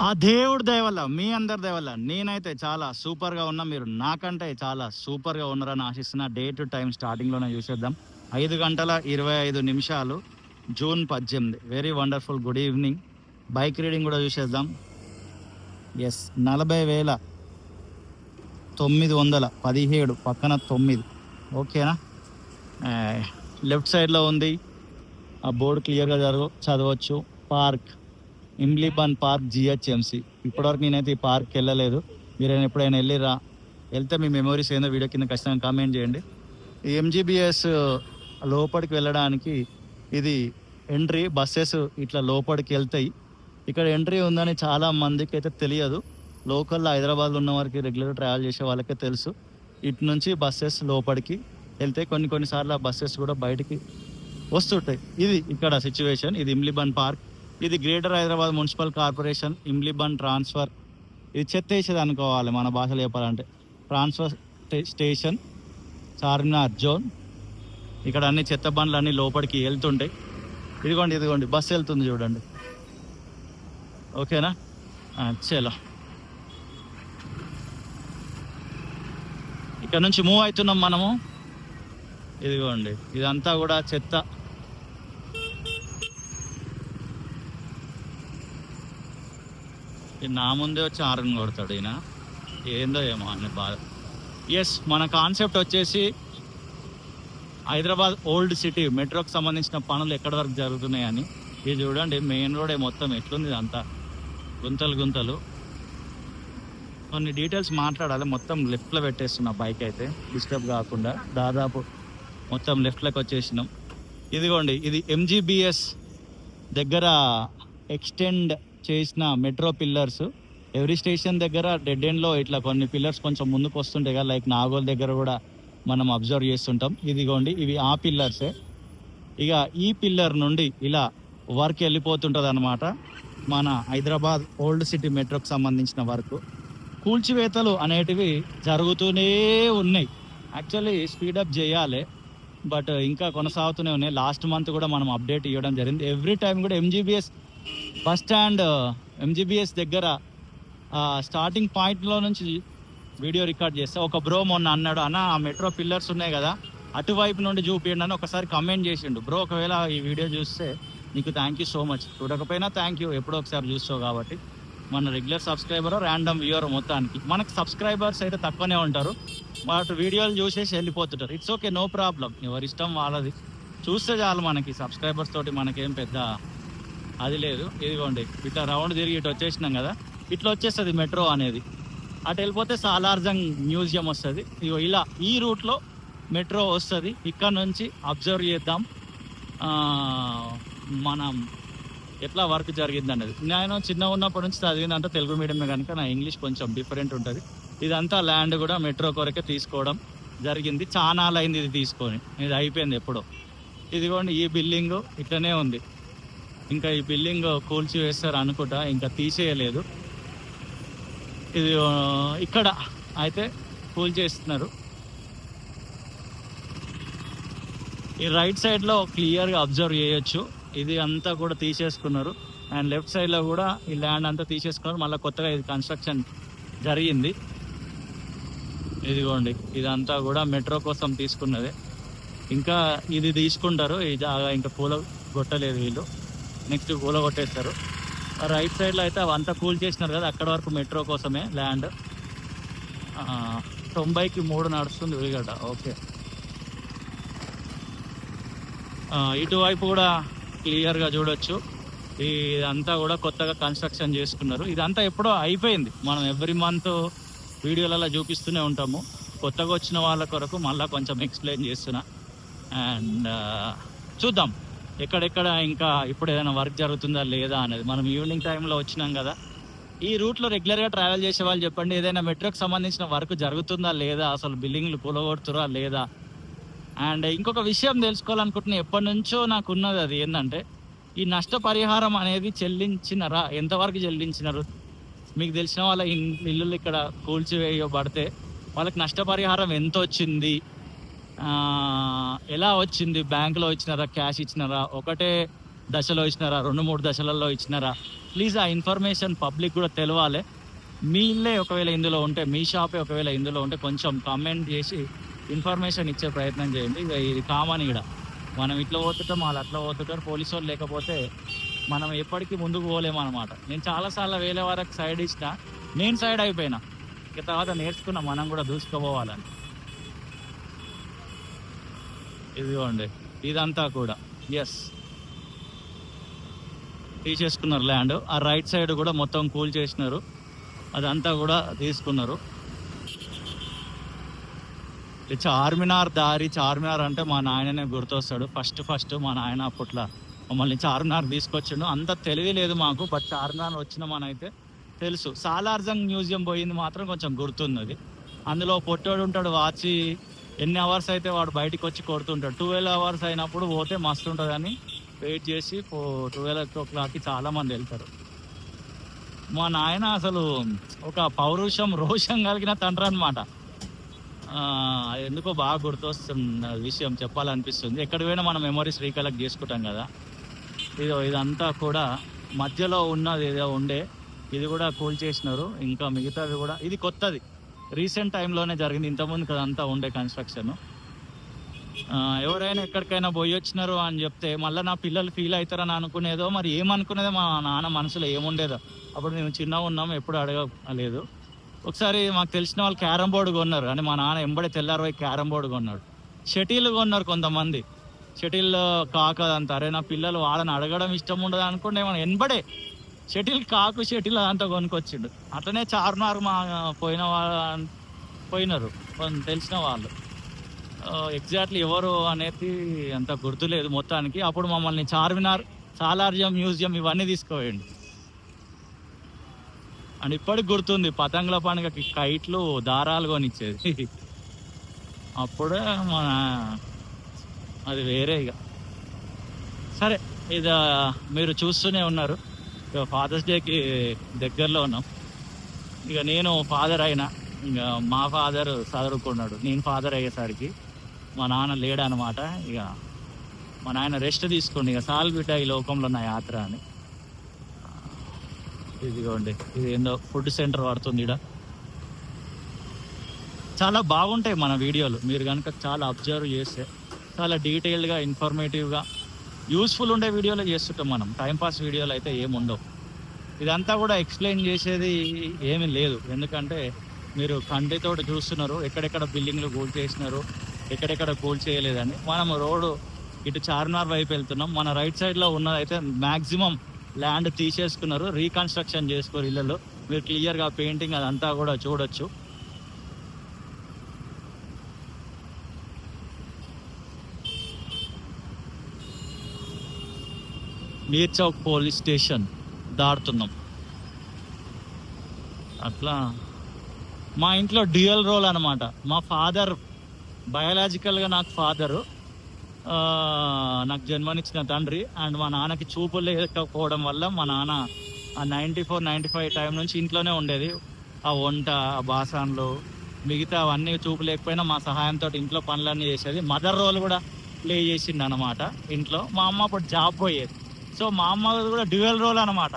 ఆ దేవుడి దయ వల్ల, మీ అందరి దయ వల్ల నేనైతే చాలా సూపర్గా ఉన్నా. మీరు నాకంటే చాలా సూపర్గా ఉన్నారని ఆశిస్తున్నా. డే టు టైం స్టార్టింగ్లోనే చూసేద్దాం. 5 గంటల 25 నిమిషాలు, June 18. Very wonderful good evening. Bike reading కూడా చూసేద్దాం. ఎస్, 40,917 పక్కన 9. ఓకేనా? లెఫ్ట్ సైడ్లో ఉంది. ఆ బోర్డు క్లియర్గా చదవచ్చు. Park, Imlibun park, GHMC. ఇప్పటివరకు నేనైతే ఈ పార్క్కి వెళ్ళలేదు. మీరు ఎప్పుడైనా వెళ్తే మీ మెమరీస్ ఏందో వీడియో కింద ఖచ్చితంగా కామెంట్ చేయండి. ఈ ఎంజీబీఎస్ లోపలికి వెళ్ళడానికి ఇది ఎంట్రీ. బస్సెస్ ఇట్లా లోపలికి వెళ్తాయి. ఇక్కడ ఎంట్రీ ఉందని చాలా మందికి అయితే తెలియదు. లోకల్లో హైదరాబాద్లో ఉన్న వారికి, రెగ్యులర్ ట్రావెల్ చేసే వాళ్ళకే తెలుసు. ఇటు నుంచి బస్సెస్ లోపలికి వెళ్తాయి. కొన్నిసార్లు ఆ బస్సెస్ కూడా బయటికి వస్తుంటాయి. ఇది ఇక్కడ సిచ్యువేషన్. ఇది ఇమ్లీబన్ పార్క్. ఇది greater Hyderabad municipal corporation Imlibun transfer. ఇది చెత్త వేసేది అనుకోవాలి మన భాషలో చెప్పాలంటే. Transfer station, Charminar zone. ఇక్కడ అన్ని చెత్త బండ్లు అన్నీ లోపలికి వెళ్తుంటాయి. ఇదిగోండి బస్సు వెళ్తుంది చూడండి. ఓకేనా? చలో, ఇక్కడ నుంచి మూవ్ అవుతున్నాం మనము. ఇదిగోండి, ఇదంతా కూడా చెత్త. నా ముందే వచ్చి ఆరన్ కొడతాడు ఈయన. ఏందో ఏమో అని బాధ. ఎస్, మన కాన్సెప్ట్ వచ్చేసి హైదరాబాద్ ఓల్డ్ సిటీ మెట్రోకి సంబంధించిన పనులు ఎక్కడి వరకు జరుగుతున్నాయని. ఇది చూడండి, మెయిన్ రోడే మొత్తం ఎట్లుంది అంతా గుంతలు. కొన్ని డీటెయిల్స్ మాట్లాడాలి. మొత్తం లెఫ్ట్లో పెట్టేస్తున్నా బైక్ అయితే డిస్టర్బ్ కాకుండా. దాదాపు మొత్తం లెఫ్ట్లోకి వచ్చేసినాం. ఇదిగోండి, ఇది ఎంజీబీఎస్ దగ్గర ఎక్స్టెండ్ చేసిన మెట్రో పిల్లర్స్. ఎవ్రీ స్టేషన్ దగ్గర డెడ్ ఎండ్లో ఇట్లా కొన్ని పిల్లర్స్ కొంచెం ముందుకు వస్తుంటాయి కదా. లైక్ నాగోల్ దగ్గర కూడా మనం అబ్జర్వ్ చేస్తుంటాం. ఇదిగోండి, ఇవి ఆ పిల్లర్సే. ఇక ఈ పిల్లర్ నుండి ఇలా వర్క్ వెళ్ళిపోతుంటుంది అనమాట. మన హైదరాబాద్ ఓల్డ్ సిటీ మెట్రోకి సంబంధించిన వర్క్. కూల్చివేతలు అనేటివి జరుగుతూనే ఉన్నాయి. యాక్చువల్లీ స్పీడప్ చేయాలి, బట్ ఇంకా కొనసాగుతూనే ఉన్నాయి. లాస్ట్ మంత్ కూడా మనం అప్డేట్ ఇవ్వడం జరిగింది. ఎవ్రీ టైం కూడా ఎంజీబీఎస్ బస్ స్టాండ్, ఎంజీబీఎస్ దగ్గర స్టార్టింగ్ పాయింట్లో నుంచి వీడియో రికార్డ్ చేస్తే ఒక బ్రో మొన్న అన్నాడు, అన్న ఆ మెట్రో పిల్లర్స్ ఉన్నాయి కదా అటువైపు నుండి చూపించండి అని ఒకసారి కమెంట్ చేసిండు. బ్రో, ఒకవేళ ఈ వీడియో చూస్తే నీకు థ్యాంక్ యూ సో మచ్. చూడకపోయినా థ్యాంక్ యూ, ఎప్పుడో ఒకసారి చూస్తావు కాబట్టి. మన రెగ్యులర్ సబ్స్క్రైబర్, ర్యాండమ్ వ్యూవర్ మొత్తానికి. మనకు సబ్స్క్రైబర్స్ అయితే తక్కువనే ఉంటారు, వాటి వీడియోలు చూసేసి వెళ్ళిపోతుంటారు. It's okay, no problem. ఎవరి ఇష్టం వాళ్ళది. చూస్తే చాలు. మనకి సబ్స్క్రైబర్స్ తోటి మనకేం పెద్ద అది లేదు. ఇదిగోండి, ఇట్లా రౌండ్ తిరిగి ఇటు వచ్చేసినాం కదా, ఇట్లా వచ్చేస్తుంది మెట్రో అనేది. అటు వెళ్ళిపోతే సాలార్జంగ్ మ్యూజియం వస్తుంది. ఇగో ఇలా ఈ రూట్లో మెట్రో వస్తుంది. ఇక్కడ నుంచి అబ్జర్వ్ చేద్దాం మనం ఎట్లా వర్క్ జరిగింది అనేది. నేను చిన్న ఉన్నప్పటి నుంచి చదివిందంతా తెలుగు మీడియమే కనుక నా ఇంగ్లీష్ కొంచెం డిఫరెంట్ ఉంటుంది. ఇదంతా ల్యాండ్ కూడా మెట్రో కొరకే తీసుకోవడం జరిగింది. చాలా అయింది ఇది తీసుకొని, ఇది అయిపోయింది ఎప్పుడో. ఇదిగోండి, ఈ బిల్డింగ్ ఇట్లనే ఉంది. ఇంకా ఈ బిల్డింగ్ కూల్చి వేస్తారు అనుకుంటా, ఇంకా తీసేయలేదు. ఇది ఇక్కడ అయితే కూల్చేస్తున్నారు. ఈ రైట్ సైడ్లో క్లియర్గా అబ్జర్వ్ చేయొచ్చు. ఇది అంతా కూడా తీసేసుకున్నారు. అండ్ లెఫ్ట్ సైడ్లో కూడా ఈ ల్యాండ్ అంతా తీసేసుకున్నారు. మళ్ళీ కొత్తగా ఇది కన్స్ట్రక్షన్ జరిగింది. ఇదిగోండి, ఇదంతా కూడా మెట్రో కోసం తీసుకున్నదే. ఇంకా ఇది తీసుకుంటారు. ఈ జాగా ఇంకా కూలగొట్టలేదు వీళ్ళు. నెక్స్ట్ కూలగొట్టేస్తారు. రైట్ సైడ్లో అయితే అవంతా కూల్ చేసినారు కదా, అక్కడ వరకు మెట్రో కోసమే ల్యాండ్. 90కి 3 నడుస్తుంది ఉరిగడ్డ. ఓకే, ఇటువైపు కూడా క్లియర్గా చూడొచ్చు. ఇదంతా కూడా కొత్తగా కన్స్ట్రక్షన్ చేసుకున్నారు. ఇదంతా ఎప్పుడో అయిపోయింది. మనం ఎవ్రీ మంత్ వీడియోలలో చూపిస్తూనే ఉంటాము. కొత్తగా వచ్చిన వాళ్ళ కొరకు మళ్ళీ కొంచెం ఎక్స్ప్లెయిన్ చేస్తున్నా. అండ్ చూద్దాం ఎక్కడెక్కడ ఇంకా ఇప్పుడు ఏదైనా వర్క్ జరుగుతుందా లేదా అనేది. మనం ఈవినింగ్ టైంలో వచ్చినాం కదా. ఈ రూట్లో రెగ్యులర్గా ట్రావెల్ చేసే వాళ్ళు చెప్పండి, ఏదైనా మెట్రోకి సంబంధించిన వర్క్ జరుగుతుందా లేదా, అసలు బిల్డింగ్లు కూలగొడుతురా లేదా. అండ్ ఇంకొక విషయం తెలుసుకోవాలనుకుంటున్నా, ఎప్పటి నుంచో నాకు ఉన్నది. అది ఏంటంటే, ఈ నష్టపరిహారం అనేది చెల్లించినరా, ఎంతవరకు చెల్లించినారు. మీకు తెలిసిన వాళ్ళ ఇల్లులు ఇక్కడ కూల్చివేయబడితే వాళ్ళకి నష్టపరిహారం ఎంత వచ్చింది, ఎలా వచ్చింది, బ్యాంకులో ఇచ్చినారా, క్యాష్ ఇచ్చినారా, ఒకటే దశలో ఇచ్చినారా, 2-3 దశలలో ఇచ్చినారా, ప్లీజ్ ఆ ఇన్ఫర్మేషన్ పబ్లిక్ కూడా తెలవాలి. మీ ఇల్లే ఒకవేళ ఇందులో ఉంటే, మీ షాపే ఒకవేళ ఇందులో ఉంటే కొంచెం కామెంట్ చేసి ఇన్ఫర్మేషన్ ఇచ్చే ప్రయత్నం చేయండి. ఇక ఇది కామన్ ఇక్కడ, మనం ఇట్లా పోతుంటాం, వాళ్ళు అట్లా పోతుంటారు. పోలీసు వాళ్ళు లేకపోతే మనం ఎప్పటికీ ముందుకు పోలేమన్నమాట. నేను చాలాసార్లు వేరే వరకు సైడ్ ఇచ్చిన, నేను సైడ్ అయిపోయినా. ఇక తర్వాత నేర్చుకున్నా మనం కూడా దూసుకుపోవాలని. ఇదిగోండి ఇదంతా కూడా ఎస్ తీసేసుకున్నారు ల్యాండ్. ఆ రైట్ సైడ్ కూడా మొత్తం కూల్ చేసినారు, అదంతా కూడా తీసుకున్నారు. చార్మినార్ దారి, చార్మినార్ అంటే మా నాయననే గుర్తొస్తాడు. ఫస్ట్ మా నాయన అప్పట్లో మమ్మల్ని చార్మినార్ తీసుకొచ్చిండు. అంత తెలివి లేదు మాకు, బట్ చార్మినార్ వచ్చినామనైతే తెలుసు. సాలార్జంగ్ మ్యూజియం పోయింది మాత్రం కొంచెం గుర్తుంది. అందులో పొట్టోడు ఉంటాడు, వాచి ఎన్ని అవర్స్ అయితే వాడు బయటికి వచ్చి కొడుతుంటాడు. 12 hours అయినప్పుడు పోతే మస్తు ఉంటుందని వెయిట్ చేసి 12 o'clockకి చాలామంది వెళ్తారు. మా నాయన అసలు ఒక పౌరుషం, రోషం కలిగిన తండ్రి అనమాట. ఎందుకో బాగా గుర్తొస్తున్న విషయం చెప్పాలనిపిస్తుంది. ఎక్కడ పోయినా మనం మెమరీస్ రీకలెక్ట్ చేసుకుంటాం కదా. ఇదంతా కూడా మధ్యలో ఉన్నది ఏదో ఉండే, ఇది కూడా కూల్ చేసినారు. ఇంకా మిగతాది కూడా, ఇది కొత్తది, రీసెంట్ టైంలోనే జరిగింది. ఇంతకుముందు కదంతా ఉండే కన్స్ట్రక్షన్. ఎవరైనా ఎక్కడికైనా పోయి వచ్చినారు అని చెప్తే మళ్ళీ నా పిల్లలు ఫీల్ అవుతారని అనుకునేదో, మరి ఏమనుకునేదో మా నాన్న మనసులో ఏముండేదో. అప్పుడు మేము చిన్నగా ఉన్నాము, ఎప్పుడు అడగలేదు. ఒకసారి మాకు తెలిసిన వాళ్ళు క్యారమ్ బోర్డు కొన్నారు అని మా నాన్న ఎంబడే తెల్లారు క్యారమ్ బోర్డు కొన్నాడు. షటిల్ కొన్నారు కొంతమంది, షటిల్ కాకదంతా. అరే నా పిల్లలు వాళ్ళని అడగడం ఇష్టం ఉండదు అనుకుంటే ఏమన్నా ఎంబడే షటిల్ కాకు, షటిల్ అదంతా కొనుక్కొచ్చిండు. అట్లనే చార్మినార్ మా పోయినారు తెలిసిన వాళ్ళు. ఎగ్జాక్ట్లీ ఎవరు అనేది అంత గుర్తులేదు మొత్తానికి. అప్పుడు మమ్మల్ని చార్మినార్, సాలార్జంగ్ మ్యూజియం ఇవన్నీ తీసుకుపోయండి. అండ్ ఇప్పటికి గుర్తుంది, పతంగుల పండుగకి కైట్లు, దారాలు కొనిచ్చేది. అప్పుడే మన అది వేరే. ఇక సరే, ఇది మీరు చూస్తూనే ఉన్నారు. ఇక ఫాదర్స్ డేకి దగ్గరలో ఉన్నాం. ఇక నేను ఫాదర్ అయినా, ఇక మా ఫాదర్ చదువుకున్నాడు. నేను ఫాదర్ అయ్యేసరికి మా నాన్న లేడనమాట. ఇక మా నాయన రెస్ట్ తీసుకోండి, ఇక సాల్ బిడ్డ ఈ లోకంలో నా యాత్ర అని. ఇదిగోండి, ఇది ఏందో ఫుడ్ సెంటర్ పడుతుంది ఇక్కడ. చాలా బాగుంటాయి మన వీడియోలు, మీరు కనుక చాలా అబ్జర్వ్ చేస్తే చాలా డీటెయిల్డ్గా, ఇన్ఫర్మేటివ్గా, యూస్ఫుల్ ఉండే వీడియోలు చేస్తుంటాం మనం. టైంపాస్ వీడియోలు అయితే ఏముండవు. ఇదంతా కూడా ఎక్స్ప్లెయిన్ చేసేది ఏమీ లేదు, ఎందుకంటే మీరు కంటితోటి చూస్తున్నారు ఎక్కడెక్కడ బిల్డింగ్లు కూల్ చేసినారు, ఎక్కడెక్కడ కూల్ చేయలేదని. మనం రోడ్డు ఇటు చార్మినార్ వైపు వెళ్తున్నాం. మన రైట్ సైడ్లో ఉన్నదైతే మ్యాక్సిమం ల్యాండ్ తీసేసుకున్నారు, రీకన్స్ట్రక్షన్ చేసుకోరు ఇళ్ళలో. మీరు క్లియర్గా పెయింటింగ్ అదంతా కూడా చూడొచ్చు. మీర్ చౌక్ పోలీస్ స్టేషన్ దాటుతున్నాం. అట్లా మా ఇంట్లో డ్యూయల్ రోల్ అనమాట. మా ఫాదర్ బయాలజికల్గా నాకు ఫాదరు, నాకు జన్మనిచ్చిన తండ్రి. అండ్ మా నాన్నకి చూపులు లేకపోవడం వల్ల మా నాన్న ఆ 94-95 టైం నుంచి ఇంట్లోనే ఉండేది. ఆ వంట, ఆ బాసన్లు, మిగతా అవన్నీ చూపు లేకపోయినా మా సహాయంతో ఇంట్లో పనులన్నీ చేసేది. మదర్ రోల్ కూడా ప్లే చేసింది అనమాట ఇంట్లో. మా అమ్మ అప్పుడు జాబ్ పోయేది. సో మా అమ్మ కూడా డ్యూయల్ రోల్ అనమాట.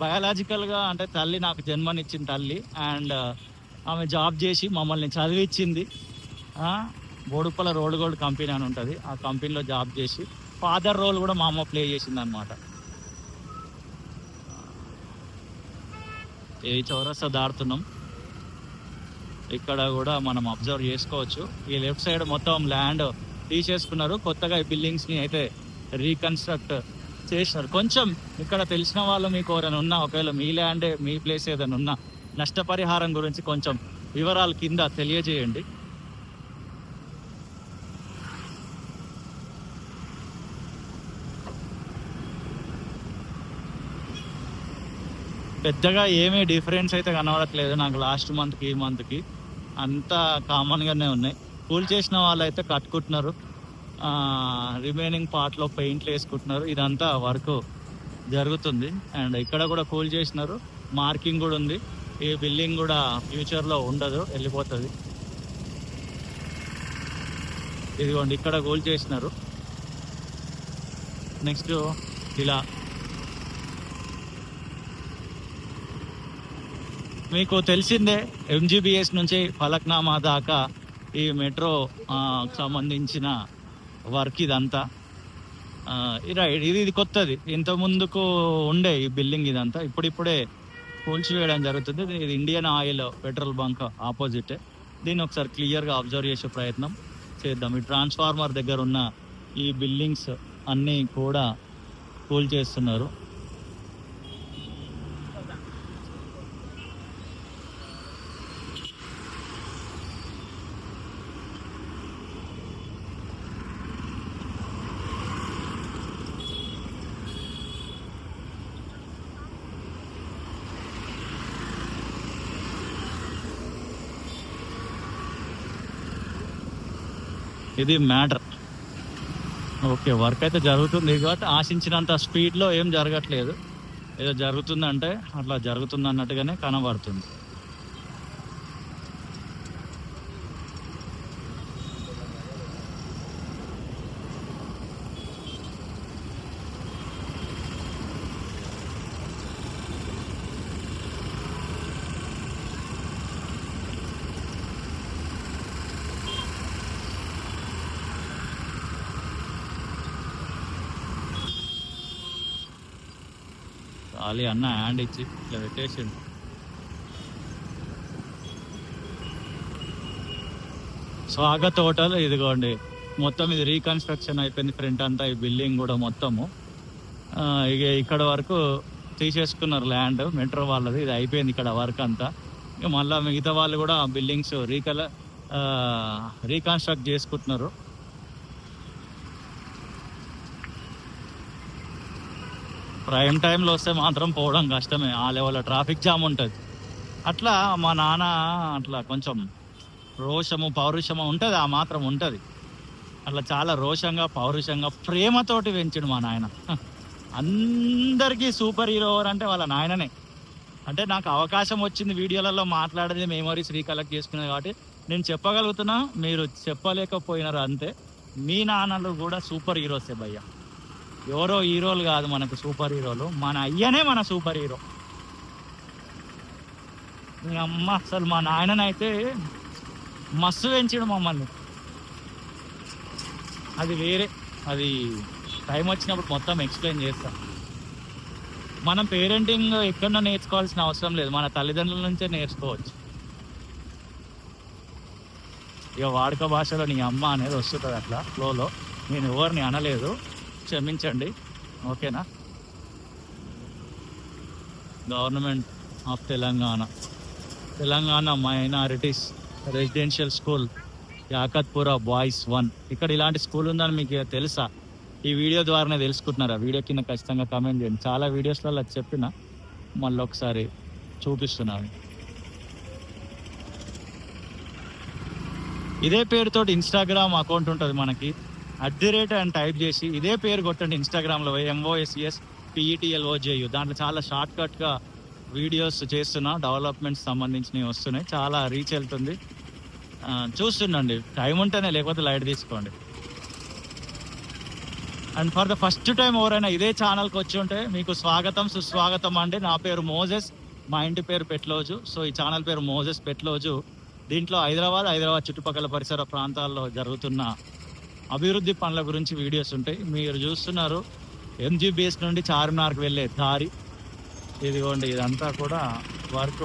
బయాలజికల్గా అంటే తల్లి నాకు జన్మనిచ్చిన తల్లి, అండ్ ఆమె జాబ్ చేసి మమ్మల్ని చదివించింది. బోడుప్పల రోడ్ గోల్డ్ కంపెనీ అని ఉంటుంది, ఆ కంపెనీలో జాబ్ చేసి ఫాదర్ రోల్ కూడా మా అమ్మ ప్లే చేసింది అనమాట. ఏ చౌరస్తా దాడుతున్నాం. ఇక్కడ కూడా మనం అబ్జర్వ్ చేసుకోవచ్చు. ఈ లెఫ్ట్ సైడ్ మొత్తం ల్యాండ్ తీసేసుకున్నారు, కొత్తగా ఈ బిల్డింగ్స్ని అయితే రీకన్స్ట్రక్ట్ చేసినారు. కొంచెం ఇక్కడ తెలిసిన వాళ్ళు మీకు ఎవరైనా ఉన్నా, ఒకవేళ మీ ల్యాండే మీ ప్లేస్ ఏదైనా ఉన్నా, నష్టపరిహారం గురించి కొంచెం వివరాలు కింద తెలియజేయండి. పెద్దగా ఏమీ డిఫరెన్స్ అయితే కనబడట్లేదు నాకు లాస్ట్ మంత్కి ఈ మంత్కి. అంతా కామన్గానే ఉన్నాయి. కూల్ చేసిన వాళ్ళు అయితే కట్టుకుంటున్నారు, రిమైనింగ్ పార్ట్లో పెయింట్లు వేసుకుంటున్నారు. ఇదంతా వర్క్ జరుగుతుంది. అండ్ ఇక్కడ కూడా కూల్ చేసినారు, మార్కింగ్ కూడా ఉంది. ఈ బిల్డింగ్ కూడా ఫ్యూచర్లో ఉండదు, వెళ్ళిపోతుంది. ఇదిగోండి ఇక్కడ కూల్ చేసినారు. నెక్స్ట్ ఇలా మీకు తెలిసిందే ఎంజీబీఎస్ నుంచి ఫలక్నామా దాకా ఈ మెట్రో సంబంధించిన వర్క్ ఇదంతా. ఇది కొత్తది, ఇంత ముందుకు ఉండే ఈ బిల్డింగ్ ఇదంతా ఇప్పుడిప్పుడే కూల్చివేయడం జరుగుతుంది. ఇది Indian oil petrol bunk opposite. దీన్ని ఒకసారి క్లియర్గా అబ్జర్వ్ చేసే ప్రయత్నం చేద్దాం. ఈ ట్రాన్స్ఫార్మర్ దగ్గర ఉన్న ఈ బిల్డింగ్స్ అన్నీ కూడా కూల్చేస్తున్నారు. ఇది మ్యాటర్. ఓకే, వర్క్ అయితే జరుగుతుంది, కాబట్టి ఆశించినంత స్పీడ్లో ఏం జరగట్లేదు. ఏదో జరుగుతుందంటే అట్లా జరుగుతుంది అన్నట్టుగానే కనబడుతుంది. ఖాళీ అన్న హ్యాండ్ ఇచ్చి ఇట్లా పెట్టేసిండు. స్వాగత్ హోటల్ ఇదిగోండి, మొత్తం ఇది రీకన్స్ట్రక్షన్ అయిపోయింది. ఫ్రంట్ అంతా ఈ బిల్డింగ్ కూడా మొత్తము ఇక ఇక్కడ వరకు తీసేసుకున్నారు ల్యాండ్, మెట్రో వాళ్ళది. ఇది అయిపోయింది ఇక్కడ వర్క్ అంతా. ఇక మళ్ళీ మిగతా వాళ్ళు కూడా బిల్డింగ్స్ రీకన్స్ట్రక్ట్ చేసుకుంటున్నారు. ప్రైమ్ టైంలో వస్తే మాత్రం పోవడం కష్టమే, ఆ లెవెల్లో ట్రాఫిక్ జామ్ ఉంటుంది. అట్లా మా నాన్న అట్లా కొంచెం రోషము పౌరుషము ఉంటుంది, ఆ మాత్రం ఉంటుంది. అట్లా చాలా రోషంగా పౌరుషంగా ప్రేమతోటి పెంచాడు మా నాయన. అందరికీ సూపర్ హీరో ఎవరు అంటే వాళ్ళ నాయననే. అంటే నాకు అవకాశం వచ్చింది వీడియోలలో మాట్లాడేది, మెమరీస్ రీకలెక్ట్ చేసుకునేది, కాబట్టి నేను చెప్పగలుగుతున్నా, మీరు చెప్పలేకపోయినారు అంతే. మీ నాన్నలు కూడా సూపర్ హీరోసే భయ్య. ఎవరో హీరోలు కాదు మనకు సూపర్ హీరోలు, మన అయ్యనే మన సూపర్ హీరో. మీ అమ్మ అసలు మా నాయననైతే మస్తు పెంచాడు మమ్మల్ని. అది వేరే, అది టైం వచ్చినప్పుడు మొత్తం ఎక్స్ప్లెయిన్ చేస్తాం. మనం పేరెంటింగ్ ఎక్కడో నేర్చుకోవాల్సిన అవసరం లేదు, మన తల్లిదండ్రుల నుంచే నేర్చుకోవచ్చు. ఇక వాడుక భాషలో నీ అమ్మ అనేది వస్తుంటుంది అట్లా ఫ్లోలో. నేను ఎవరిని అనలేదు, క్షమించండి, ఓకేనా. Government of Telangana minorities residential school Yakutpura boys 1. ఇక్కడ ఇలాంటి స్కూల్ ఉందని మీకు తెలుసా? ఈ వీడియో ద్వారానే తెలుసుకుంటున్నారా? వీడియో కింద ఖచ్చితంగా కామెంట్ చేయండి. చాలా వీడియోస్లలో చెప్పిన, మళ్ళీ ఒకసారి చూపిస్తున్నాను. ఇదే పేరుతోటి ఇన్స్టాగ్రామ్ అకౌంట్ ఉంటుంది మనకి, @ అని టైప్ చేసి ఇదే పేరు కొట్టండి ఇన్స్టాగ్రామ్లో, MOSESPETLOJU. దాంట్లో చాలా షార్ట్కట్గా వీడియోస్ చేస్తున్నా, డెవలప్మెంట్స్ సంబంధించినవి వస్తున్నాయి, చాలా రీచ్ వెళ్తుంది. చూస్తుండండి, టైం ఉంటేనే, లేకపోతే లైట్ తీసుకోండి. And for the first time ఎవరైనా ఇదే ఛానల్కి వచ్చి ఉంటే మీకు స్వాగతం సుస్వాగతం అండి. నా పేరు మోజెస్, మా ఇంటి పేరు పెట్లోజు. సో ఈ ఛానల్ పేరు మోజెస్ పెట్లోజు. దీంట్లో హైదరాబాద్ చుట్టుపక్కల పరిసర ప్రాంతాల్లో జరుగుతున్న అభివృద్ధి పనుల గురించి వీడియోస్ ఉంటాయి. మీరు చూస్తున్నారు ఎంజీబీఎస్ నుండి చార్మినార్కి వెళ్ళే దారి. ఇదిగోండి, ఇదంతా కూడా వర్క్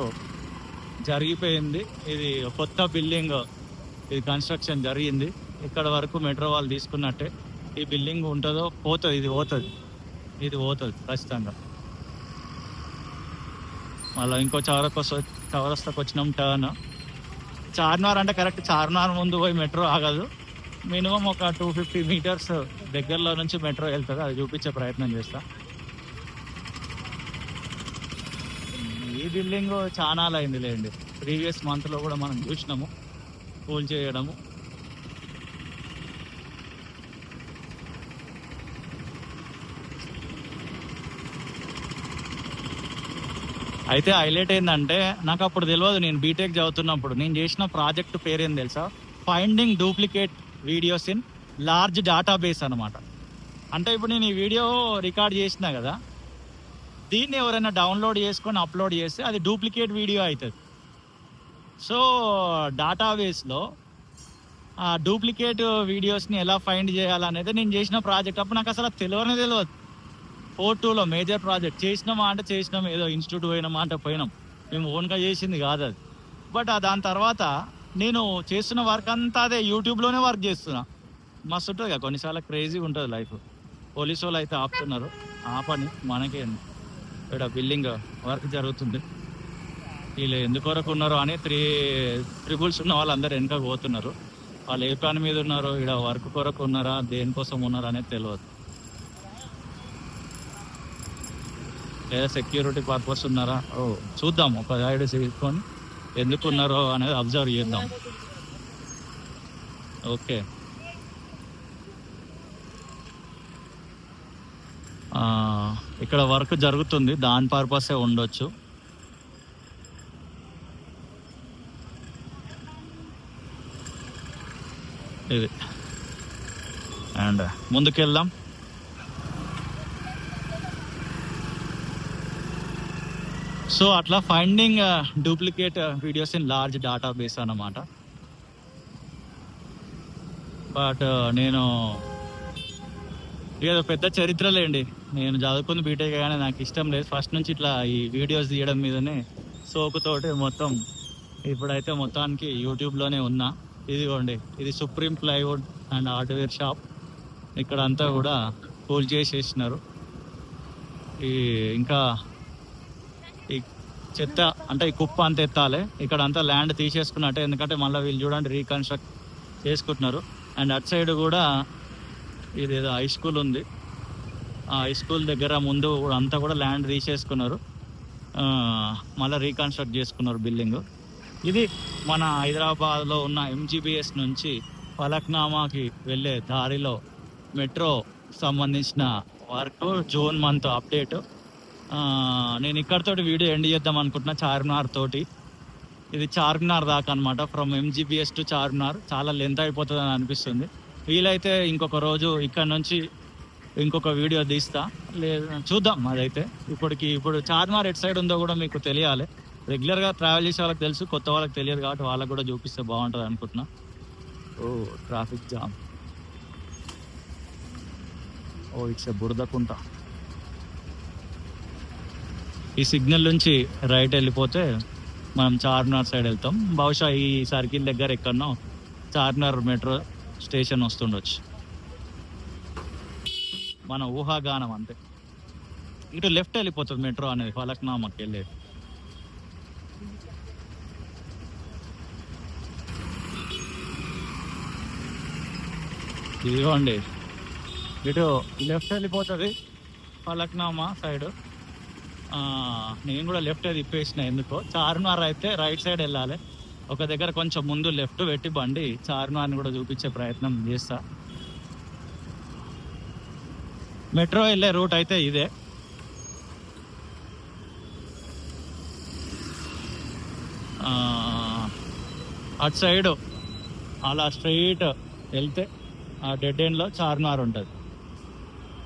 జరిగిపోయింది. ఇది కొత్త బిల్డింగ్, ఇది కన్స్ట్రక్షన్ జరిగింది. ఇక్కడ వరకు మెట్రో వాళ్ళు తీసుకున్నట్టే. ఈ బిల్డింగ్ ఉంటుందో పోతుంది, ఇది పోతుంది ఖచ్చితంగా. మళ్ళీ ఇంకో చౌరస్తాకు వచ్చినాం టర్న్. చార్మినార్ అంటే కరెక్ట్ చార్మినార్ ముందు పోయి మెట్రో ఆగదు, మినిమం ఒక 250 మీటర్స్ దగ్గరలో నుంచి మెట్రో వెళ్తుంది. అది చూపించే ప్రయత్నం చేస్తా. ఈ బిల్డింగ్ చాలా అయింది లేండి, ప్రీవియస్ మంత్లో కూడా మనం చూసినాము కూల్ చేయడము. అయితే హైలైట్ ఏంటంటే, నాకు అప్పుడు తెలియదు, నేను బీటెక్ చదువుతున్నప్పుడు నేను చేసిన ప్రాజెక్ట్ పేరేం తెలుసా? Finding duplicate videos in large database అనమాట. అంటే ఇప్పుడు నేను ఈ వీడియో రికార్డ్ చేసినా కదా, దీన్ని ఎవరైనా డౌన్లోడ్ చేసుకొని అప్లోడ్ చేస్తే అది డూప్లికేట్ వీడియో అవుతుంది. సో డేటాబేస్లో ఆ డూప్లికేట్ వీడియోస్ని ఎలా ఫైండ్ చేయాలనేది నేను చేసిన ప్రాజెక్ట్. అప్పుడు నాకు అసలు తెలియదు. 4.2లో మేజర్ ప్రాజెక్ట్ చేసినామా అంటే చేసినాం, ఏదో ఇన్స్టిట్యూట్ పోయినామా అంటే పోయినాం, మేము ఓన్గా చేసింది కాదు అది. బట్ దాని తర్వాత నేను చేస్తున్న వర్క్ అంతా అదే యూట్యూబ్లోనే వర్క్ చేస్తున్నా. మస్తు ఉంటుంది కదా, కొన్నిసార్లు క్రేజీ ఉంటుంది లైఫ్. పోలీసు వాళ్ళు అయితే ఆపుతున్నారు, ఆ పని మనకేంది. ఇక్కడ బిల్డింగ్ వర్క్ జరుగుతుంది, వీళ్ళు ఎందుకొరకు ఉన్నారో అని ట్రిబుల్స్ ఉన్న వాళ్ళందరూ వెనక పోతున్నారు. వాళ్ళు ఏ పని మీద ఉన్నారో, ఇక్కడ వర్క్ కొరకు ఉన్నారా దేనికోసం ఉన్నారా అనేది తెలియదు, లేదా సెక్యూరిటీ పర్పస్ ఉన్నారా చూద్దాం. ఒక సైడ్ తీసుకొని ఎందుకు ఉన్నారో అనేది అబ్జర్వ్ చేద్దాం. ఓకే, ఇక్కడ వర్క్ జరుగుతుంది, దాని పర్పసే ఉండొచ్చు. ఇది అండ్ ముందుకెళ్దాం. సో అట్లా finding duplicate videos in large database అన్నమాట. బట్ నేను ఏదో పెద్ద చరిత్రలేండి, నేను చదువుకుని బీటెక్ కానీ నాకు ఇష్టం లేదు ఫస్ట్ నుంచి ఇట్లా ఈ వీడియోస్ తీయడం మీదనే సోకుతోటి మొత్తం. ఇప్పుడైతే మొత్తానికి యూట్యూబ్లోనే ఉన్నా. ఇదిగోండి, ఇది supreme plywood and hardware shop. ఇక్కడ అంతా కూడా కూల్ చేసేసినారు. ఇంకా ఈ చెత్త అంటే ఈ కుప్ప అంతా ఎత్తాలి. ఇక్కడ అంతా ల్యాండ్ తీసేసుకున్నట్టే, ఎందుకంటే మళ్ళీ వీళ్ళు చూడండి రీకన్స్ట్రక్ట్ చేసుకుంటున్నారు. అండ్ అటు సైడ్ కూడా ఇదేదో హై స్కూల్ ఉంది, ఆ హై స్కూల్ దగ్గర ముందు అంతా కూడా ల్యాండ్ తీసేసుకున్నారు, మళ్ళీ రీకన్స్ట్రక్ట్ చేసుకున్నారు బిల్డింగ్. ఇది మన హైదరాబాద్లో ఉన్న ఎంజీబీఎస్ నుంచి ఫలక్నామాకి వెళ్ళే దారిలో మెట్రో సంబంధించిన వర్క్ జూన్ మంత్ అప్డేట్. నేను ఇక్కడతోటి వీడియో ఎండ్ చేద్దాం అనుకుంటున్నా, చార్మినార్ తోటి. ఇది చార్మినార్ దాకా అనమాట, ఫ్రమ్ ఎంజీబీఎస్ టు చార్మినార్. చాలా లెంత్ అయిపోతుంది అని అనిపిస్తుంది. వీలైతే ఇంకొక రోజు ఇక్కడ నుంచి ఇంకొక వీడియో తీస్తా, లేదు చూద్దాం. అదైతే ఇప్పుడు చార్మినార్ ఎటు సైడ్ ఉందో కూడా మీకు తెలియాలి. రెగ్యులర్గా ట్రావెల్ చేసే వాళ్ళకి తెలుసు, కొత్త వాళ్ళకి తెలియదు కాబట్టి వాళ్ళకి కూడా చూపిస్తే బాగుంటుంది అనుకుంటున్నా. Traffic jam. ఇట్స్ బురదకుంట. ఈ సిగ్నల్ నుంచి రైట్ వెళ్ళిపోతే మనం చార్మినార్ సైడ్ వెళ్తాం. బహుశా ఈ సర్కిల్ దగ్గర ఎక్కడనో చార్మినార్ మెట్రో స్టేషన్ వస్తుండొచ్చు, మన ఊహాగానం అంతే. ఇటు లెఫ్ట్ వెళ్ళిపోతుంది మెట్రో అనేది ఫలక్నామాకి వెళ్ళేది. ఇదిగోండి, ఇటు లెఫ్ట్ వెళ్ళిపోతుంది ఫలక్నామా సైడ్. నేను కూడా లెఫ్ట్ తిప్పేసిన ఎందుకో. చార్మినార్ అయితే రైట్ సైడ్ వెళ్ళాలి. ఒక దగ్గర కొంచెం ముందు లెఫ్ట్ పెట్టి బండి చార్మినార్ని కూడా చూపించే ప్రయత్నం చేస్తా. మెట్రో వెళ్ళే రూట్ అయితే ఇదే. అటు సైడు అలా స్ట్రైట్ వెళ్తే ఆ డెడ్ ఎండ్లో చార్మినార్ ఉంటుంది.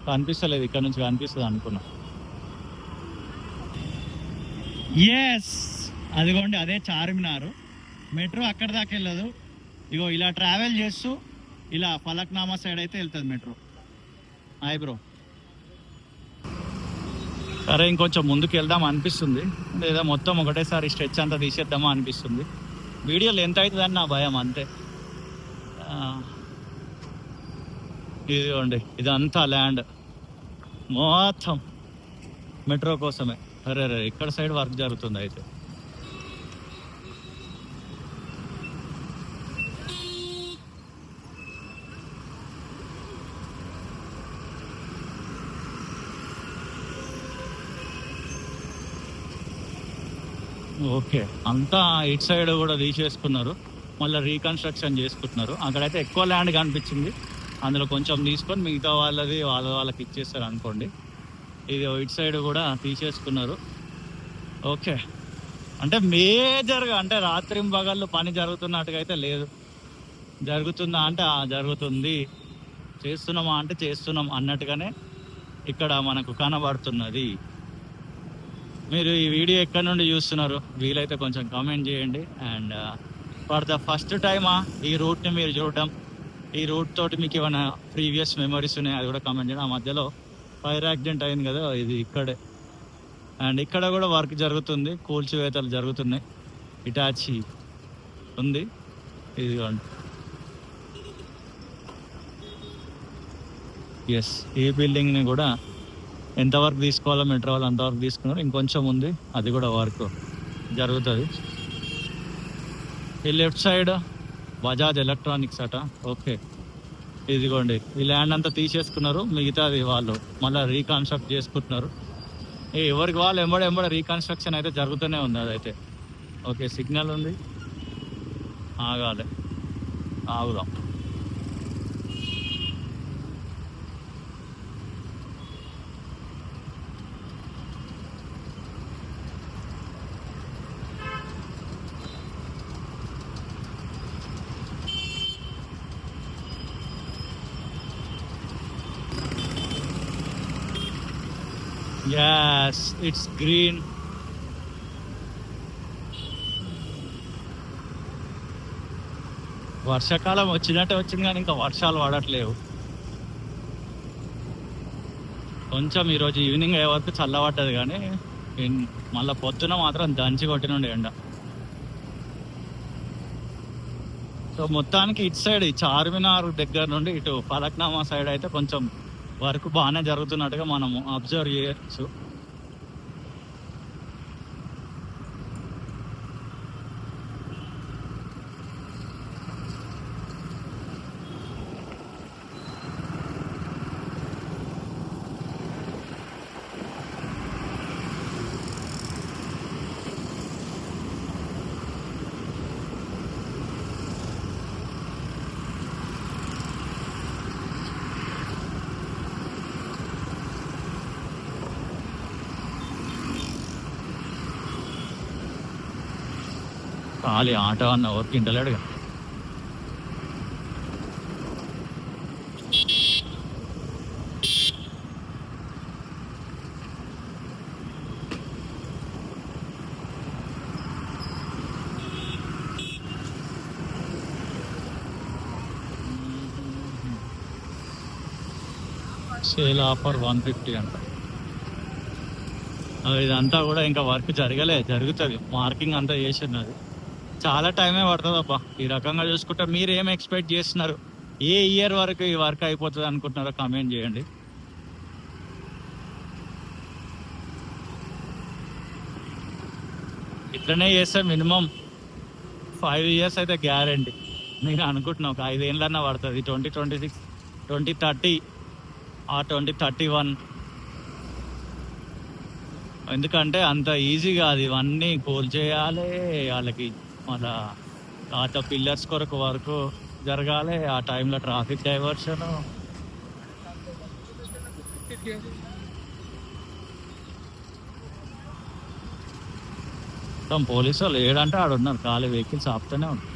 కనిపిస్తలేదు, ఇక్కడ నుంచి కనిపిస్తుంది అనుకున్నా. ఎస్, అదిగోండి అదే చార్మినార్. మెట్రో అక్కడ దాకా వెళ్ళదు, ఇగో ఇలా ట్రావెల్ చేస్తూ ఇలా ఫలక్నామా సైడ్ అయితే వెళ్తుంది మెట్రో. Hi bro. సరే, ఇంకొంచెం ముందుకు వెళ్దాం అనిపిస్తుంది, లేదా మొత్తం ఒకటేసారి స్ట్రెచ్ అంతా తీసేద్దామా అనిపిస్తుంది. వీడియోలు ఎంత అవుతుందని నా భయం అంతే. ఇదిగోండి, ఇదంతా ల్యాండ్ మొత్తం మెట్రో కోసమే. అరే ఇక్కడ సైడ్ వర్క్ జరుగుతుంది అయితే. ఓకే, అంతా ఇటు సైడ్ కూడా తీసేసుకున్నారు, మళ్ళీ రీకన్స్ట్రక్షన్ చేసుకుంటున్నారు. అక్కడైతే ఎక్కువ ల్యాండ్ కనిపించింది, అందులో కొంచెం తీసుకొని మిగతా వాళ్ళకి ఇచ్చేస్తారు అనుకోండి. ఇది ఇటు సైడ్ కూడా తీసేసుకున్నారు. ఓకే, అంటే మేజర్గా అంటే రాత్రింబగళ్ళు పని జరుగుతున్నట్టుగా అయితే లేదు. జరుగుతుందా అంటే జరుగుతుంది. చేస్తున్నామా అంటే చేస్తున్నాం అన్నట్టుగానే ఇక్కడ మనకు కనబడుతున్నది. మీరు ఈ వీడియో ఎక్కడి నుండి చూస్తున్నారు వీలైతే కొంచెం కామెంట్ చేయండి. అండ్ ఫర్ ద ఫస్ట్ టైమా ఈ రూట్ని మీరు చూడడం, ఈ రూట్ తోటి మీకు ఏమైనా ప్రీవియస్ మెమరీస్ ఉన్నాయి అది కూడా కామెంట్ చేయండి. ఆ మధ్యలో ఫైర్ యాక్సిడెంట్ అయింది కదా, ఇది ఇక్కడే. అండ్ ఇక్కడ కూడా వర్క్ జరుగుతుంది, కూల్చివేతలు జరుగుతున్నాయి. ఇటాచి ఉంది, ఇదిగోండి. ఎస్, ఈ బిల్డింగ్ని కూడా ఎంతవరకు తీసుకోవాలో మెట్రో వాళ్ళు అంతవరకు తీసుకున్నారు. ఇంకొంచెం ఉంది, అది కూడా వర్క్ జరుగుతుంది. ఈ లెఫ్ట్ సైడ్ బజాజ్ ఎలక్ట్రానిక్స్ అట. ఓకే, ఇదిగోండి ఈ ల్యాండ్ అంతా తీసేసుకున్నారు, మిగతాది వాళ్ళు మళ్ళీ రీకన్స్ట్రక్ట్ చేసుకుంటున్నారు. ఎవరికి వాళ్ళు ఎంబడ రీకన్స్ట్రక్షన్ అయితే జరుగుతూనే ఉంది. అదైతే ఓకే, సిగ్నల్ ఉంది, ఆగాలి, ఆగుదాం. Yes, it's green. వర్షాకాలం వచ్చినట్టే వచ్చింది కానీ ఇంకా వర్షాలు పడట్లేవు. కొంచెం ఈరోజు ఈవినింగ్ అయ్యే వరకు చల్లబడ్డది కానీ మళ్ళీ పొద్దున మాత్రం దంచి కొట్టినుండే ఎండ. సో మొత్తానికి ఇటు సైడ్ ఈ చార్మినార్ దగ్గర నుండి ఇటు ఫలక్నామా సైడ్ అయితే కొంచెం వర్క్ బాగానే జరుగుతున్నట్టుగా మనము అబ్జర్వ్ చేయొచ్చు. ఖాళీ ఆటో అన్న వర్క్ ఇంటలేడుగా. సేల్ ఆఫర్ 150 అంట. ఇదంతా కూడా ఇంకా వర్క్ జరుగుతుంది, మార్కింగ్ అంతా చేసినది. చాలా టైమే పడుతుంది అబ్బా. ఈ రకంగా చూసుకుంటే మీరు ఏం ఎక్స్పెక్ట్ చేస్తున్నారు, ఏ ఇయర్ వరకు ఈ వర్క్ అయిపోతుంది అనుకుంటున్నారో కామెంట్ చేయండి. ఇట్లనే చేస్తే మినిమం 5 years అయితే గ్యారంటీ. నేను అనుకుంటున్నా ఒక 5 ఏళ్ళన్నా పడుతుంది, 2026, 2030 ఆ 2031. ఎందుకంటే అంత ఈజీ కాదు, ఇవన్నీ కోల్ చేయాలి, వాళ్ళకి మళ్ళా ఆ పిల్లర్స్ కొరకు వరకు జరగాలి, ఆ టైంలో ట్రాఫిక్ డైవర్షన్. పోలీసు వాళ్ళు ఏడంటే ఆడున్నారు, ఖాళీ వెహికల్స్ ఆపుతూనే ఉన్నారు.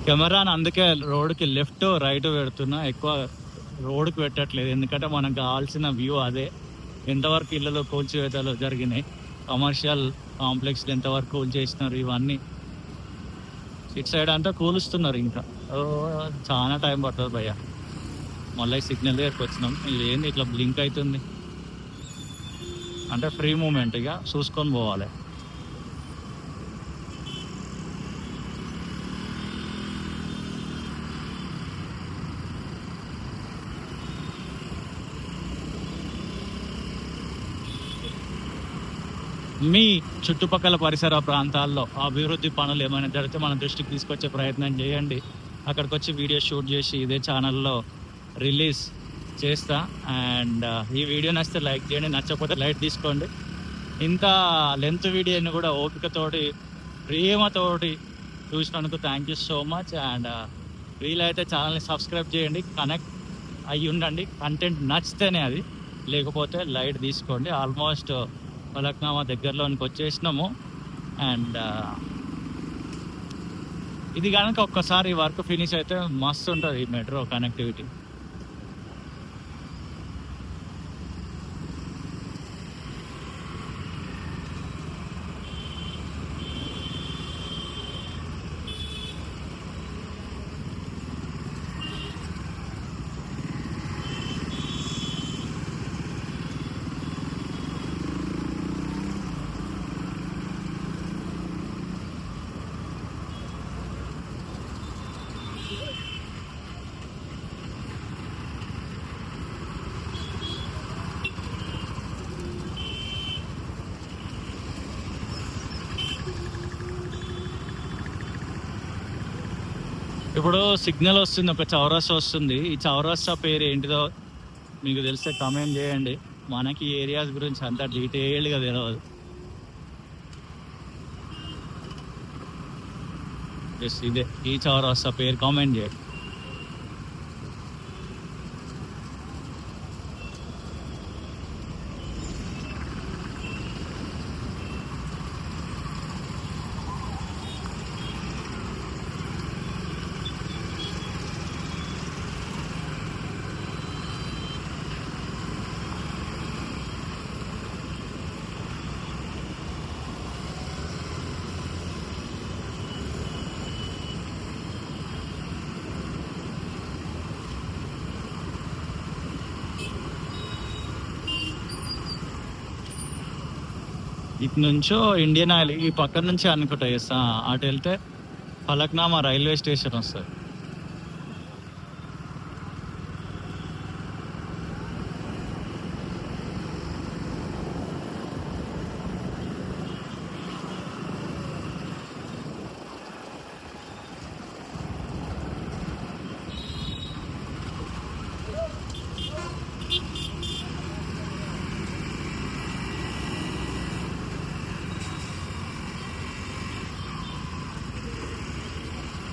కెమెరాని అందుకే రోడ్కి లెఫ్ట్ రైట్ పెడుతున్నా, ఎక్కువ రోడ్కి పెట్టట్లేదు. ఎందుకంటే మనకు కావాల్సిన వ్యూ అదే. ఎంతవరకు ఇళ్ళలో కూల్చివేతలు జరిగినాయి, కమర్షియల్ కాంప్లెక్స్ ఎంతవరకు కూల్ చేసినారు, ఇవన్నీ ఇటు సైడ్ అంతా కూలుస్తున్నారు. ఇంకా చాలా టైం పడుతుంది భయ్య. మళ్ళీ సిగ్నల్ దగ్గరికి వచ్చినాం, ఇది ఏంది ఇట్లా బ్లింక్ అవుతుంది అంటే ఫ్రీ మూమెంట్, ఇక చూసుకొని పోవాలి. మీ చుట్టుపక్కల పరిసర ప్రాంతాల్లో అభివృద్ధి పనులు ఏమైనా జరిగితే మన దృష్టికి తీసుకొచ్చే ప్రయత్నం చేయండి. అక్కడికి వచ్చి వీడియో షూట్ చేసి ఇదే ఛానల్లో రిలీజ్ చేస్తా. అండ్ ఈ వీడియో నచ్చితే లైక్ చేయండి, నచ్చకపోతే లైట్ తీసుకోండి. ఇంత లెంత్ వీడియోని కూడా ఓపికతోటి ప్రేమతోటి చూసినందుకు thank you so much. And వీలైతే ఛానల్ని సబ్స్క్రైబ్ చేయండి, కనెక్ట్ అయ్యి ఉండండి. కంటెంట్ నచ్చితేనే అది, లేకపోతే లైట్ తీసుకోండి. ఆల్మోస్ట్ ఫలక్నామా దగ్గరలోనికి వచ్చేసినాము. అండ్ ఇది కనుక ఒక్కసారి వర్క్ ఫినిష్ అయితే మస్తు ఉంటుంది ఈ మెట్రో కనెక్టివిటీ. ఇప్పుడు సిగ్నల్ వస్తుంది, ఒక చౌరస్తా వస్తుంది. ఈ చౌరస్తా పేరు ఏంటిదో మీకు తెలిస్తే కామెంట్ చేయండి. మనకి ఏరియాస్ గురించి అంత డీటెయిల్డ్గా తెలియదు. ఎస్, ఇదే ఈ చౌరస్తా పేరు, కామెంట్ చేయండి. ఇటు నుంచో ఇండియన్ ఆయిల్ ఈ పక్క నుంచి అనుకుంటా చేస్తా, అటు వెళ్తే ఫలక్నామా రైల్వే స్టేషన్ వస్తుంది.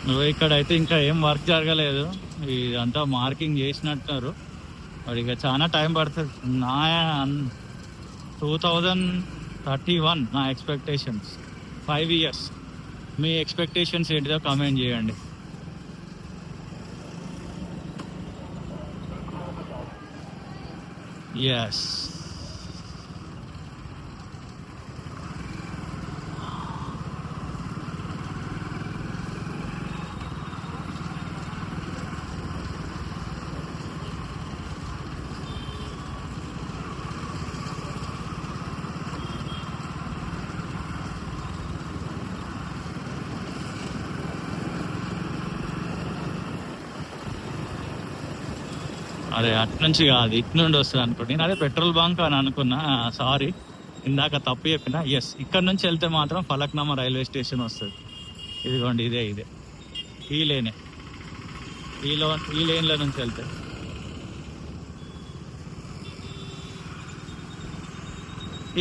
నువ్వు ఇక్కడ అయితే ఇంకా ఏం వర్క్ జరగలేదు, ఇదంతా మార్కింగ్ చేసినట్టున్నారు. మరి ఇక చాలా టైం పడుతుంది. నా 2031 నా ఎక్స్పెక్టేషన్స్, 5 years. మీ ఎక్స్పెక్టేషన్స్ ఏంటిదో కామెంట్ చేయండి. ఎస్, అదే అటు నుంచి కాదు, ఇటు నుండి వస్తుంది అనుకోండి. నేను అదే పెట్రోల్ బంక్ అని అనుకున్నా, సారీ ఇందాక తప్పు చెప్పిన. ఎస్, ఇక్కడ నుంచి వెళ్తే మాత్రం ఫలక్నామా రైల్వే స్టేషన్ వస్తుంది. ఇదిగోండి, ఇదే ఈ లేనే, ఈ లేన్ల నుంచి వెళ్తే.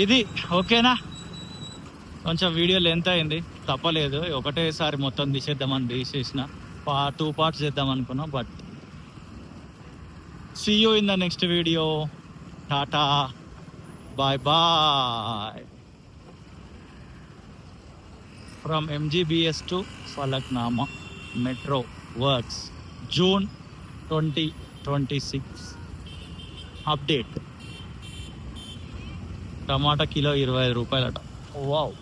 ఇది ఓకేనా? కొంచెం వీడియో లెంత్ అయింది, తప్పలేదు. ఒకటేసారి మొత్తం తీసేద్దామని తీసేసిన, 2 parts చేద్దాం అనుకున్నాం. But see you in the next video. Tata, bye bye. From MGBS to Falaknama Metro works June 2026. Update. Tomato kilo 25 రూపాయలట. Wow.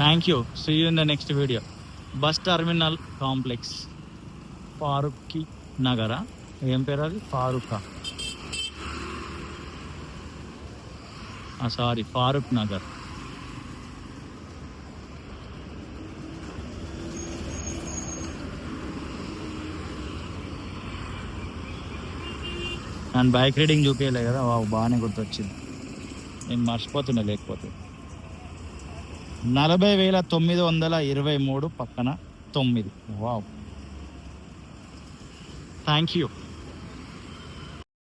Thank you. See you in the next video. Bus terminal complex. Farukhi Nagara. ఏం పేరు అది? ఫారూకా. Sorry, Farooq Nagar. నేను bike riding చూపించలే కదా, బాగానే గుర్తొచ్చింది. నేను మర్చిపోతున్నా లేకపోతే. 40,923 పక్కన 9. Wow, thank you.